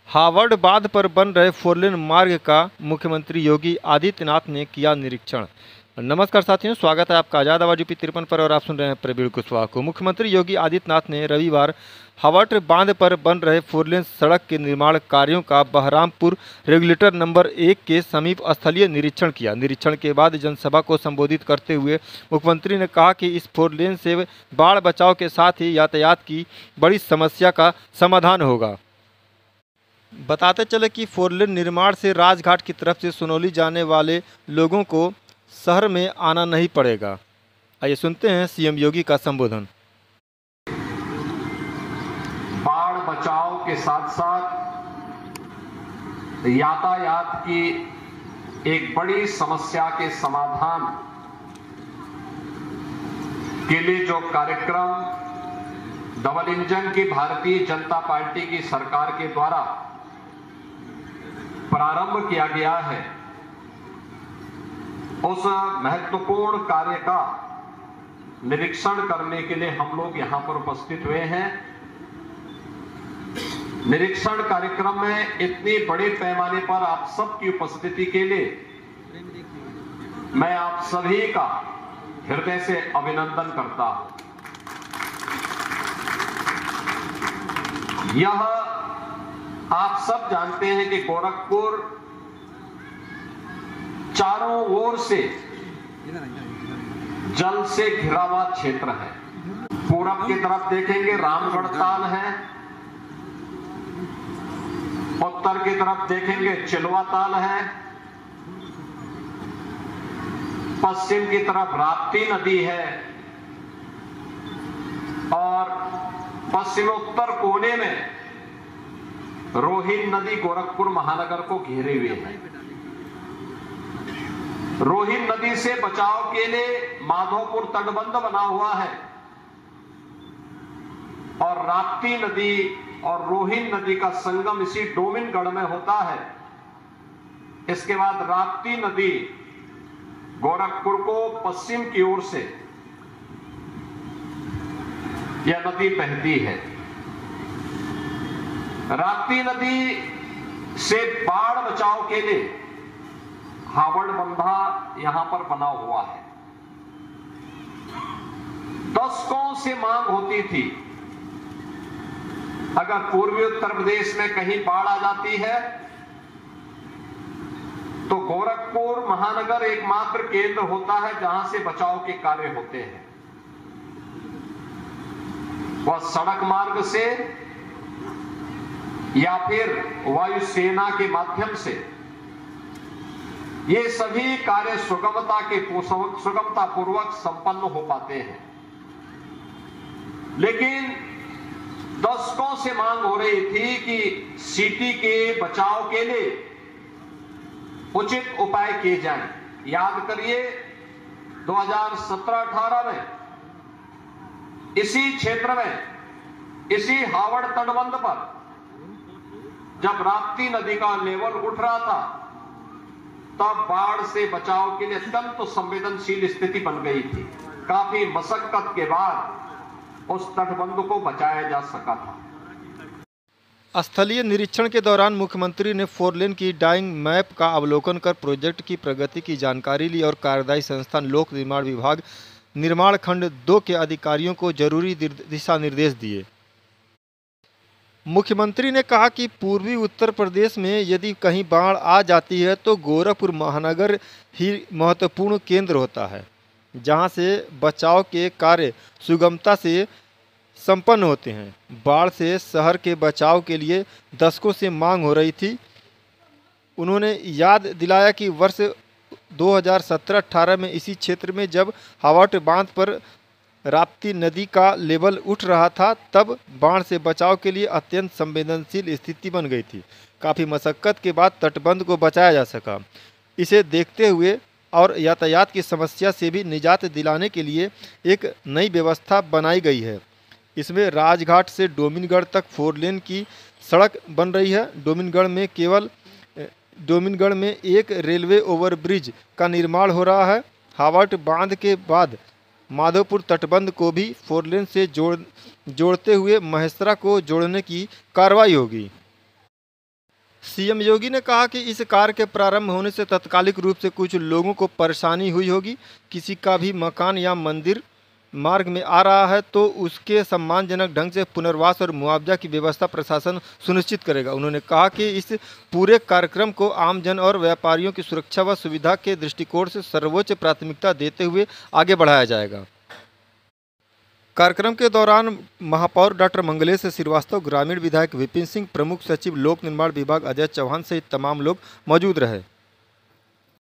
हावड़ बांध पर बन रहे फोरलेन मार्ग का मुख्यमंत्री योगी आदित्यनाथ ने किया निरीक्षण। नमस्कार साथियों, स्वागत है आपका आज़ाद आवाज़ यूपी 53 पर और आप सुन रहे हैं प्रवीण कुशवाहा को। मुख्यमंत्री योगी आदित्यनाथ ने रविवार हावड़ बांध पर बन रहे फोरलेन सड़क के निर्माण कार्यों का बहरामपुर रेगुलेटर नंबर 1 के समीप स्थलीय निरीक्षण किया। निरीक्षण के बाद जनसभा को संबोधित करते हुए मुख्यमंत्री ने कहा कि इस फोरलेन से बाढ़ बचाव के साथ ही यातायात की बड़ी समस्या का समाधान होगा। बताते चले कि फोरलेन निर्माण से राजघाट की तरफ से सोनौली जाने वाले लोगों को शहर में आना नहीं पड़ेगा। आइए सुनते हैं सीएम योगी का संबोधन। बाढ़ बचाव के साथ साथ यातायात की एक बड़ी समस्या के समाधान के लिए जो कार्यक्रम डबल इंजन की भारतीय जनता पार्टी की सरकार के द्वारा प्रारंभ किया गया है, उस महत्वपूर्ण कार्य का निरीक्षण करने के लिए हम लोग यहां पर उपस्थित हुए हैं। निरीक्षण कार्यक्रम में इतनी बड़े पैमाने पर आप सबकी उपस्थिति के लिए मैं आप सभी का हृदय से अभिनंदन करता हूं। यह आप सब जानते हैं कि गोरखपुर चारों ओर से जल से घिरा हुआ क्षेत्र है। पूरब की तरफ देखेंगे रामगढ़ ताल है, उत्तर की तरफ देखेंगे चिलवा ताल है, पश्चिम की तरफ राप्ती नदी है और पश्चिमोत्तर कोने में रोहिन नदी गोरखपुर महानगर को घेरे हुए है। रोहिन नदी से बचाव के लिए माधोपुर तटबंध बना हुआ है और राप्ती नदी और रोहिन नदी का संगम इसी डोमिनगढ़ में होता है। इसके बाद राप्ती नदी गोरखपुर को पश्चिम की ओर से यह नदी बहती है। राप्ती नदी से बाढ़ बचाव के लिए हावड़ बंधा यहां पर बना हुआ है। दशकों से मांग होती थी, अगर पूर्वी उत्तर प्रदेश में कहीं बाढ़ आ जाती है तो गोरखपुर महानगर एकमात्र केंद्र होता है जहां से बचाव के कार्य होते हैं। वह सड़क मार्ग से या फिर वायुसेना के माध्यम से ये सभी कार्य सुगमता पूर्वक संपन्न हो पाते हैं। लेकिन दशकों से मांग हो रही थी कि सिटी के बचाव के लिए उचित उपाय किए जाएं। याद करिए 2017-18 में इसी क्षेत्र में, इसी हावड़ तटबंध पर जब राप्ती नदी का लेवल उठ रहा था तब बाढ़ से बचाव के लिए अत्यंत संवेदनशील स्थिति बन गई थी। काफी मशक्कत के बाद उस तटबंध को बचाया जा सका था। स्थलीय निरीक्षण के दौरान मुख्यमंत्री ने फोरलेन की डाइंग मैप का अवलोकन कर प्रोजेक्ट की प्रगति की जानकारी ली और कार्यदायी संस्थान लोक निर्माण विभाग निर्माण खंड 2 के अधिकारियों को जरूरी दिशा निर्देश दिए। मुख्यमंत्री ने कहा कि पूर्वी उत्तर प्रदेश में यदि कहीं बाढ़ आ जाती है तो गोरखपुर महानगर ही महत्वपूर्ण केंद्र होता है, जहां से बचाव के कार्य सुगमता से संपन्न होते हैं। बाढ़ से शहर के बचाव के लिए दशकों से मांग हो रही थी। उन्होंने याद दिलाया कि वर्ष 2017-18 में इसी क्षेत्र में जब हावड़ बांध पर राप्ती नदी का लेवल उठ रहा था तब बाढ़ से बचाव के लिए अत्यंत संवेदनशील स्थिति बन गई थी। काफ़ी मशक्कत के बाद तटबंध को बचाया जा सका। इसे देखते हुए और यातायात की समस्या से भी निजात दिलाने के लिए एक नई व्यवस्था बनाई गई है। इसमें राजघाट से डोमिनगढ़ तक फोरलेन की सड़क बन रही है। डोमिनगढ़ में एक रेलवे ओवरब्रिज का निर्माण हो रहा है। हावड़ बांध के बाद माधोपुर तटबंध को भी फोरलेन से जोड़ते हुए महेसरा को जोड़ने की कार्रवाई होगी। सीएम योगी ने कहा कि इस कार्य के प्रारंभ होने से तात्कालिक रूप से कुछ लोगों को परेशानी हुई होगी। किसी का भी मकान या मंदिर मार्ग में आ रहा है तो उसके सम्मानजनक ढंग से पुनर्वास और मुआवजा की व्यवस्था प्रशासन सुनिश्चित करेगा। उन्होंने कहा कि इस पूरे कार्यक्रम को आमजन और व्यापारियों की सुरक्षा व सुविधा के दृष्टिकोण से सर्वोच्च प्राथमिकता देते हुए आगे बढ़ाया जाएगा। कार्यक्रम के दौरान महापौर डॉक्टर मंगलेश श्रीवास्तव, ग्रामीण विधायक विपिन सिंह, प्रमुख सचिव लोक निर्माण विभाग अजय चौहान सहित तमाम लोग मौजूद रहे।